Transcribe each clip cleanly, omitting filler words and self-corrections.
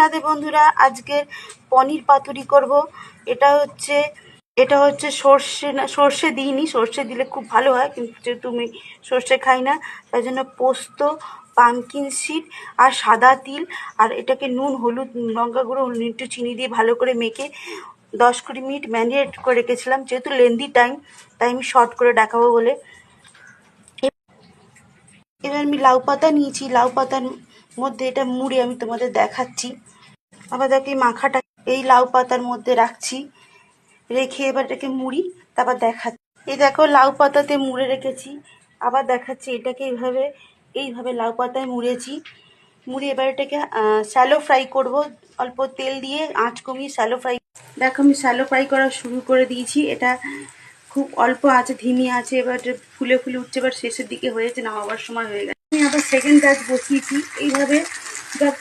রাধে বন্ধুরা, আজকে পনির পাতুরি করব। এটা হচ্ছে সর্ষে না, সর্ষে দিইনি, সর্ষে দিলে খুব ভালো হয়, কিন্তু যেহেতু আমি সর্ষে খাই না তাই জন্য পোস্ত, পামকিন সিড আর সাদা তিল, আর এটাকে নুন, হলুদ, লঙ্কা গুঁড়ো, একটু চিনি দিয়ে ভালো করে মেখে 10-20 মিনিট ম্যারিনেট করে রেখেছিলাম। যেহেতু লেন্দি টাইম, তাই আমি শর্ট করে দেখাবো বলে। এবার আমি লাউ পাতা নিয়েছি, লাউ পাতার মধ্যে এটা মুড়ে আমি তোমাদের দেখাচ্ছি। আবার দেখো এই মাখাটা এই লাউ পাতার মধ্যে রাখছি, রেখে এবার এটাকে মুড়ি, তারপর দেখাচ্ছি। এই দেখো লাউ পাতাতে মুড়ে রেখেছি, আবার দেখাচ্ছি। এটাকে এইভাবে লাউ পাতায় মুড়েছি, মুড়ে এবার এটাকে শ্যালো ফ্রাই করব। অল্প তেল দিয়ে আঁচ কমিয়ে শ্যালো ফ্রাই। দেখো আমি শ্যালো ফ্রাই করা শুরু করে দিয়েছি। এটা খুব অল্প আছে, ধিমি আছে। এবার ফুলে ফুলে উঠছে, এবার শেষের দিকে হয়েছে, নামাবার সময় হয়ে গেছে। আমি আবার সেকেন্ড ব্যাচ বসিয়েছি। এইভাবে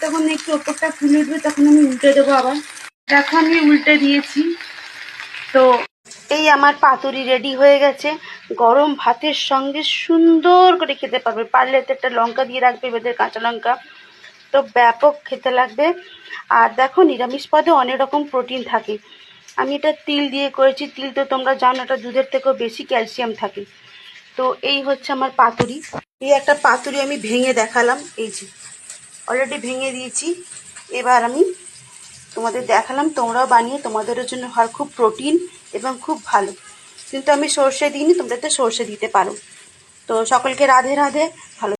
যখন একটু ওপরটা ফুলে উঠবে তখন আমি উল্টে দেবো আবার। দেখো আমি উল্টে দিয়েছি। তো এই আমার পাতুরি রেডি হয়ে গেছে। গরম ভাতের সঙ্গে সুন্দর করে খেতে পারবে। পারলে এতে একটা লঙ্কা দিয়ে রাখবে, বেদের কাঁচা লঙ্কা, তো ব্যাপক খেতে লাগবে। আর দেখো নিরামিষ পদে অনেক রকম প্রোটিন থাকে। আমি এটা তিল দিয়ে করেছি। তিল তো তোমরা জানো, এটা দুধের থেকেও বেশি ক্যালসিয়াম থাকে। তো এই হচ্ছে আমার পাতুরি। এই একটা পাতুরি আমি ভেঙে দেখালাম, এই যে অলরেডি ভেঙে দিয়েছি। এবার আমি তোমাদের দেখালাম, তোমরাও বানিয়ে, তোমাদেরও জন্য হয় খুব প্রোটিন এবং খুব ভালো। কিন্তু আমি সর্ষে দিইনি, তোমরা তো সর্ষে দিতে পারো। তো সকলকে রাধে রাধে। ভালো।